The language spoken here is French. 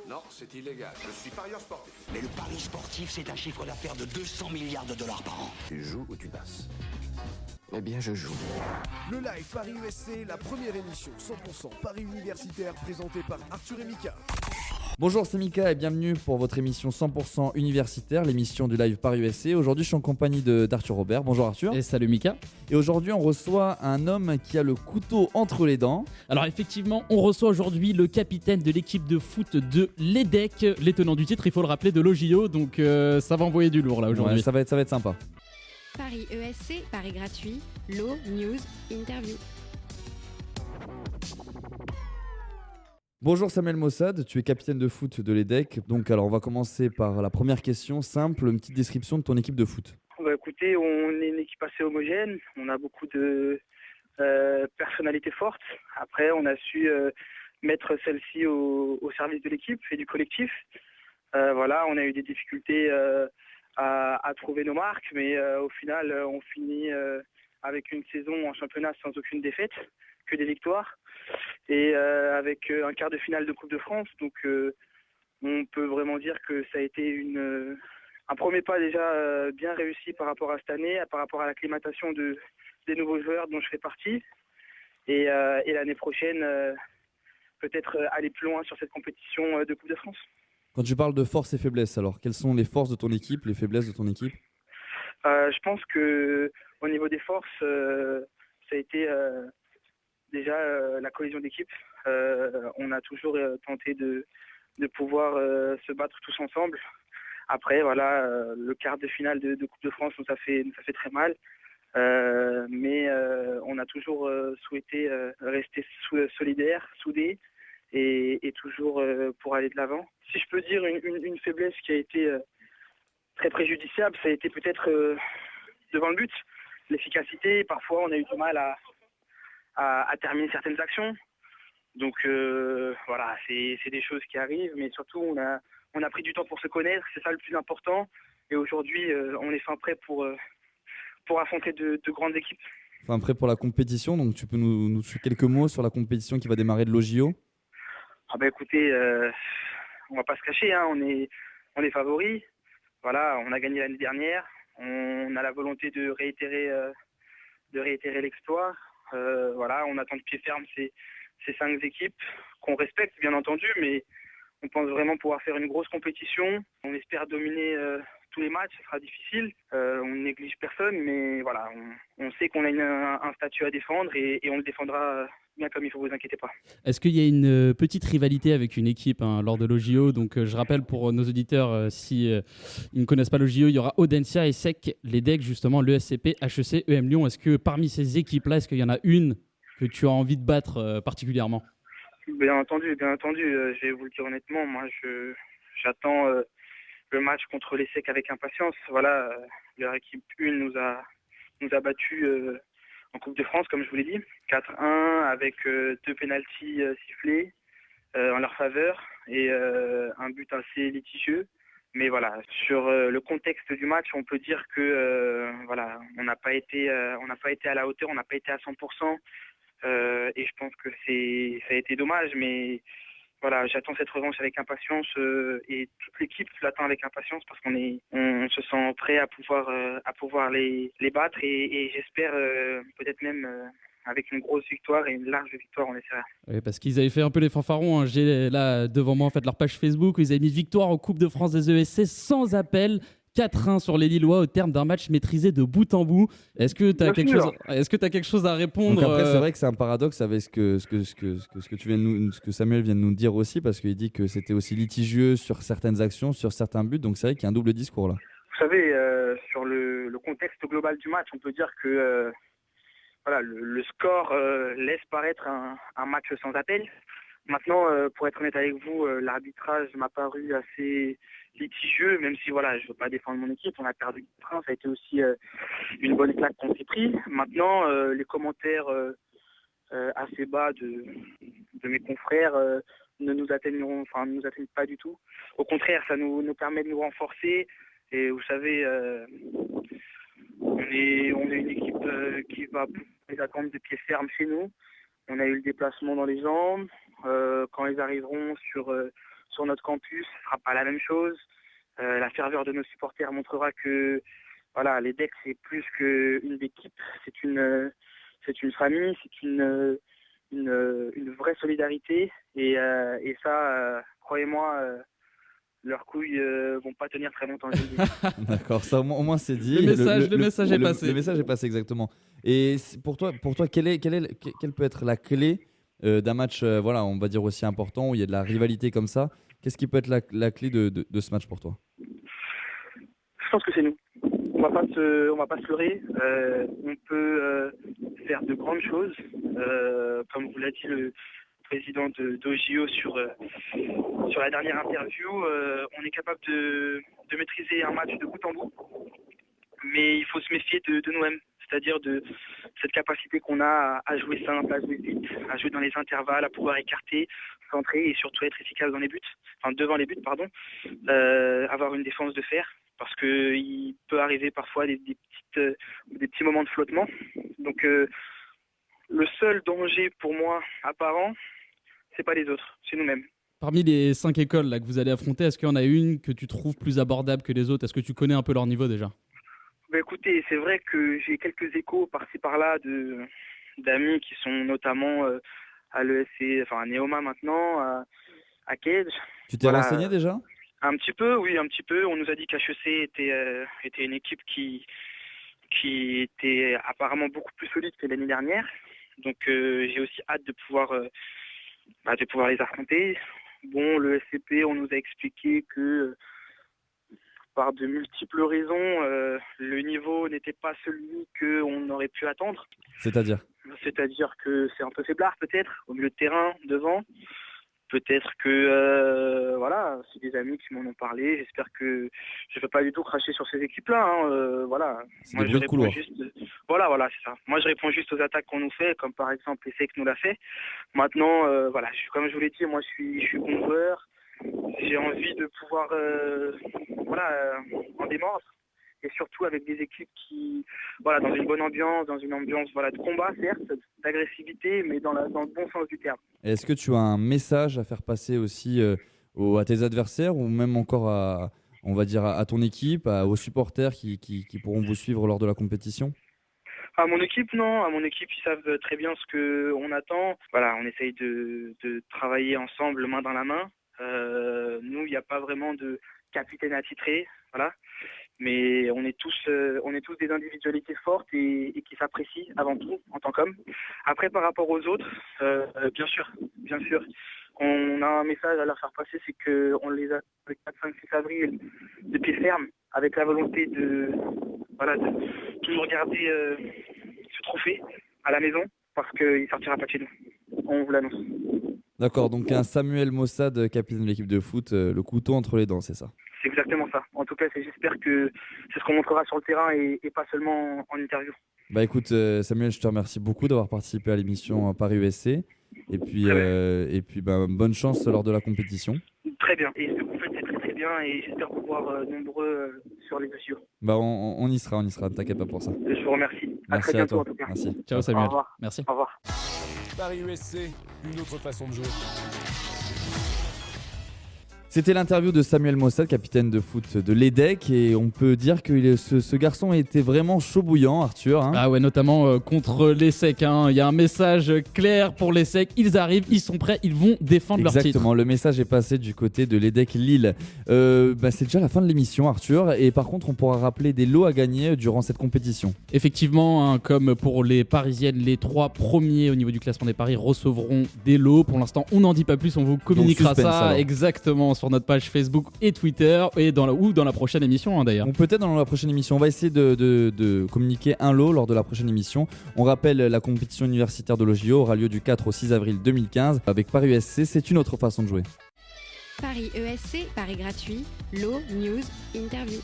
Non, c'est illégal. Je suis parieur sportif. Mais le pari sportif, c'est un chiffre d'affaires de 200 milliards de dollars par an. Tu joues ou tu passes? Eh bien, je joue. Le Live Paris USC, la première émission 100% Paris universitaire présentée par Arthur et Mika. Bonjour, c'est Mika et bienvenue pour votre émission 100% universitaire, l'émission du Live Paris USC. Aujourd'hui, je suis en compagnie d'Arthur Robert. Bonjour Arthur. Et salut Mika. Et aujourd'hui, on reçoit un homme qui a le couteau entre les dents. Alors effectivement, on reçoit aujourd'hui le capitaine de l'équipe de foot de l'EDEC, les tenants du titre, il faut le rappeler, de l'OJO. Donc ça va envoyer du lourd là aujourd'hui. Ouais, ça va être sympa. Paris ESC, Paris gratuit, Law, News, Interview. Bonjour Samuel Mossad, tu es capitaine de foot de l'EDEC. Donc alors on va commencer par la première question simple, une petite description de ton équipe de foot. Bah, écoutez, on est une équipe assez homogène, on a beaucoup de personnalités fortes. Après, on a su mettre celle-ci au service de l'équipe et du collectif. Voilà, on a eu des difficultés à trouver nos marques, mais au final, on finit avec une saison en championnat sans aucune défaite, que des victoires, et avec un quart de finale de Coupe de France. Donc, on peut vraiment dire que ça a été un premier pas déjà bien réussi par rapport à cette année, par rapport à l'acclimatation des nouveaux joueurs dont je fais partie. Et l'année prochaine, peut-être aller plus loin sur cette compétition de Coupe de France. Quand tu parles de forces et faiblesses, alors quelles sont les forces de ton équipe, les faiblesses de ton équipe ? Je pense que au niveau des forces, ça a été déjà la cohésion d'équipe. On a toujours tenté de pouvoir se battre tous ensemble. Après, voilà, le quart de finale de Coupe de France nous a fait très mal. Mais on a toujours souhaité rester solidaires, soudés et toujours pour aller de l'avant. Si je peux dire une faiblesse qui a été très préjudiciable, ça a été peut-être devant le but, l'efficacité. Parfois, on a eu du mal à terminer certaines actions. Donc voilà, c'est des choses qui arrivent, mais surtout on a pris du temps pour se connaître, c'est ça le plus important. Et aujourd'hui, on est fin prêt pour affronter de grandes équipes. Enfin, prêt pour la compétition, donc tu peux nous dire quelques mots sur la compétition qui va démarrer de l'OJO ? Ah bah écoutez, on va pas se cacher, hein, on est favoris. Voilà, on a gagné l'année dernière, on a la volonté de réitérer l'exploit. Voilà, on attend de pied ferme ces 5 équipes qu'on respecte bien entendu, mais on pense vraiment pouvoir faire une grosse compétition. On espère dominer tous les matchs, ce sera difficile. On ne néglige personne, mais voilà, on sait qu'on a un statut à défendre et on le défendra bien comme il faut, vous inquiétez pas. Est-ce qu'il y a une petite rivalité avec une équipe lors de l'OJO ? Donc je rappelle pour nos auditeurs, si ils ne connaissent pas l'OJO, il y aura Audencia et SEC, l'EDEC justement, l'ESCP, HEC, EM Lyon. Est-ce que parmi ces équipes-là, est-ce qu'il y en a une que tu as envie de battre particulièrement ? Bien entendu. Je vais vous le dire honnêtement, moi j'attends le match contre les SEC avec impatience. Voilà, leur équipe 1 nous a battus en Coupe de France, comme je vous l'ai dit, 4-1 avec 2 pénaltys sifflés en leur faveur et un but assez litigieux. Mais voilà, sur le contexte du match, on peut dire que voilà, on n'a pas été à la hauteur, on n'a pas été à 100%. Et je pense que ça a été dommage, mais voilà, j'attends cette revanche avec impatience et toute l'équipe l'attend avec impatience parce qu'on se sent prêt à pouvoir les battre et j'espère peut-être même avec une grosse victoire et une large victoire, on essaiera. Oui, parce qu'ils avaient fait un peu les fanfarons. J'ai là devant moi en fait leur page Facebook où ils avaient mis victoire en Coupe de France des ESC sans appel. 4-1 sur les Lillois au terme d'un match maîtrisé de bout en bout. Est-ce que tu as quelque chose à répondre ? Donc après, c'est vrai que c'est un paradoxe avec ce que Samuel vient de nous dire aussi, parce qu'il dit que c'était aussi litigieux sur certaines actions, sur certains buts. Donc c'est vrai qu'il y a un double discours là. Vous savez, sur le contexte global du match, on peut dire que voilà, le score laisse paraître un match sans appel. Maintenant, pour être honnête avec vous, l'arbitrage m'a paru assez litigieux, même si voilà, je veux pas défendre mon équipe, on a perdu 4-1, ça a été aussi une bonne claque qu'on s'est pris. Maintenant, les commentaires assez bas de mes confrères ne nous atteignent pas du tout. Au contraire, ça nous permet de nous renforcer. Et vous savez, on est une équipe qui va les attendre de pied ferme chez nous. On a eu le déplacement dans les jambes. Quand ils arriveront sur sur notre campus, ce ne sera pas la même chose. La ferveur de nos supporters montrera que voilà, les decks, c'est plus qu'une équipe, c'est une famille, c'est une vraie solidarité. Et ça, croyez-moi, leurs couilles vont pas tenir très longtemps. Je le dis. D'accord, ça au moins c'est dit. Le message est passé. Le message est passé exactement. Et pour toi, quelle peut être la clé d'un match, voilà, on va dire aussi important où il y a de la rivalité comme ça? Qu'est-ce qui peut être la clé de ce match pour toi? Je pense que c'est nous. On va pas se leurrer. On peut faire de grandes choses. Comme vous l'a dit le président d'OGIO sur la dernière interview, on est capable de maîtriser un match de bout en bout. Mais il faut se méfier de nous-mêmes. C'est-à-dire de cette capacité qu'on a à jouer simple, à jouer vite, à jouer dans les intervalles, à pouvoir écarter, centrer et surtout être efficace dans les buts, enfin devant les buts, pardon, avoir une défense de fer, parce qu'il peut arriver parfois des petits moments de flottement. Donc le seul danger pour moi apparent, c'est pas les autres, c'est nous-mêmes. Parmi les 5 écoles là, que vous allez affronter, est-ce qu'il y en a une que tu trouves plus abordable que les autres? Est-ce que tu connais un peu leur niveau déjà? Bah écoutez, c'est vrai que j'ai quelques échos par-ci par-là d'amis qui sont notamment à l'ESC, enfin à Neoma maintenant, à Cage. Tu t'es renseigné déjà? Un petit peu, oui, un petit peu. On nous a dit qu'HEC était une équipe qui était apparemment beaucoup plus solide que l'année dernière. Donc j'ai aussi hâte de pouvoir les affronter. Bon, le SCP, on nous a expliqué que par de multiples raisons, le niveau n'était pas celui qu'on aurait pu attendre. C'est-à-dire que c'est un peu faiblard peut-être, au milieu de terrain, devant. Peut-être que, voilà, c'est des amis qui m'en ont parlé. J'espère que je ne vais pas du tout cracher sur ces équipes-là. Voilà. C'est des bruits de couloir. Voilà, c'est ça. Moi, je réponds juste aux attaques qu'on nous fait, comme par exemple ESSEC nous l'a fait. Maintenant, voilà, comme je vous l'ai dit, moi, je suis bon joueur. J'ai envie de pouvoir en démordre, et surtout avec des équipes qui, voilà, dans une bonne ambiance, dans une ambiance de combat, certes, d'agressivité, mais dans le bon sens du terme. Est-ce que tu as un message à faire passer aussi à tes adversaires ou même encore à ton équipe, aux supporters qui pourront vous suivre lors de la compétition? À mon équipe, non. À mon équipe, ils savent très bien ce qu'on attend. Voilà, on essaye de travailler ensemble, main dans la main. Nous, il n'y a pas vraiment de capitaine attitré, voilà. Mais on est tous des individualités fortes et qui s'apprécient avant tout en tant qu'hommes. Après, par rapport aux autres, bien sûr, on a un message à leur faire passer, c'est qu'on les a le 4, 5, 6 avril de pied ferme, avec la volonté de toujours garder ce trophée à la maison, parce qu'il ne sortira pas de chez nous. On vous l'annonce. D'accord, donc un Samuel Mossad, capitaine de l'équipe de foot, le couteau entre les dents, c'est ça? C'est exactement ça. En tout cas, j'espère que c'est ce qu'on montrera sur le terrain et pas seulement en interview. Bah écoute, Samuel, je te remercie beaucoup d'avoir participé à l'émission Paris USC. Et puis bonne chance lors de la compétition. Très bien. Et ce que vous faites, c'est très très bien. Et j'espère vous voir nombreux sur les JO. Bah on y sera, ne t'inquiète pas pour ça. Je vous remercie. Merci à très bientôt à toi. en tout cas. Merci. Ciao Samuel. Au revoir. Merci. Au revoir. Paris USC, une autre façon de jouer. C'était l'interview de Samuel Mossad, capitaine de foot de l'EDEC, et on peut dire que ce garçon était vraiment chaud bouillant, Arthur. Hein. Ah ouais, notamment contre l'ESSEC. Il y a un message clair pour l'ESSEC. Ils arrivent, ils sont prêts, ils vont défendre leur titre. Exactement, le message est passé du côté de l'EDEC Lille. C'est déjà la fin de l'émission, Arthur, et par contre, on pourra rappeler des lots à gagner durant cette compétition. Effectivement, comme pour les Parisiennes, les 3 premiers au niveau du classement des paris recevront des lots. Pour l'instant, on n'en dit pas plus, on vous communiquera suspense, ça alors. Exactement sur notre page Facebook et Twitter et dans la prochaine émission d'ailleurs. Ou peut-être dans la prochaine émission. On va essayer de communiquer un lot lors de la prochaine émission. On rappelle, la compétition universitaire de l'OGIO aura lieu du 4 au 6 avril 2015 avec Paris USC. C'est une autre façon de jouer. Paris ESC, Paris gratuit, lot, news, interview.